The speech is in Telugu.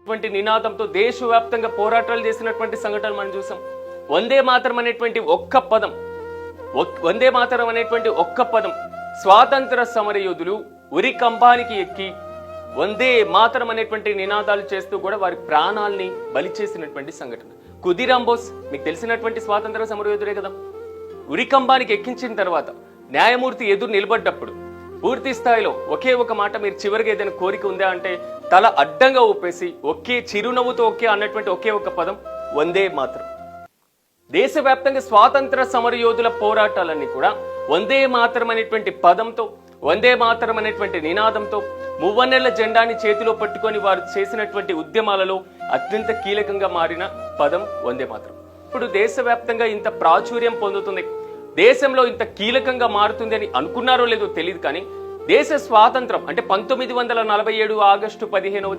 అనేటువంటి నినాదంతో దేశవ్యాప్తంగా పోరాటాలు చేసినటువంటి సంఘటనలు మనం చూసాం. వందే మాతరం అనేటువంటి ఒక్క పదం, వందే మాతరం అనేటువంటి ఒక్క పదం స్వాతంత్ర సమరయోధులు ఉరి కంబానికి ఎక్కి వందే మాతరం అనేటువంటి నినాదాలు చేస్తూ కూడా వారి ప్రాణాల్ని బలి చేసినటువంటి సంఘటన. ఖుదీరామ్ బోస్ మీకు తెలిసినటువంటి స్వాతంత్ర సమరయోధుడే కదా. ఉరికంబానికి ఎక్కించిన తర్వాత న్యాయమూర్తి ఎదురు నిలబడ్డప్పుడు పూర్తి స్థాయిలో ఒకే ఒక మాట, మీరు చివరికి ఏదైనా కోరిక ఉందా అంటే తల అడ్డంగా ఊపేసి ఒకే చిరునవ్వుతో ఒకే అన్నటువంటి ఒకే ఒక పదం వందే మాతరం. దేశవ్యాప్తంగా స్వాతంత్ర సమరయోధుల పోరాటాలన్నీ కూడా వందే మాతరం అనేటువంటి పదంతో, వందే మాతరం అనేటువంటి నినాదంతో మువ్వన్నెల జెండాని చేతిలో పట్టుకొని వారు చేసినటువంటి ఉద్యమాలలో అత్యంత కీలకంగా మారిన పదం వందే మాతరం. ఇప్పుడు దేశవ్యాప్తంగా ఇంత ప్రాచుర్యం పొందుతుంది, దేశంలో ఇంత కీలకంగా మారుతుంది అని అనుకున్నారో లేదో తెలియదు, కానీ దేశ స్వాతంత్రం అంటే 1947 ఆగస్టు 15వ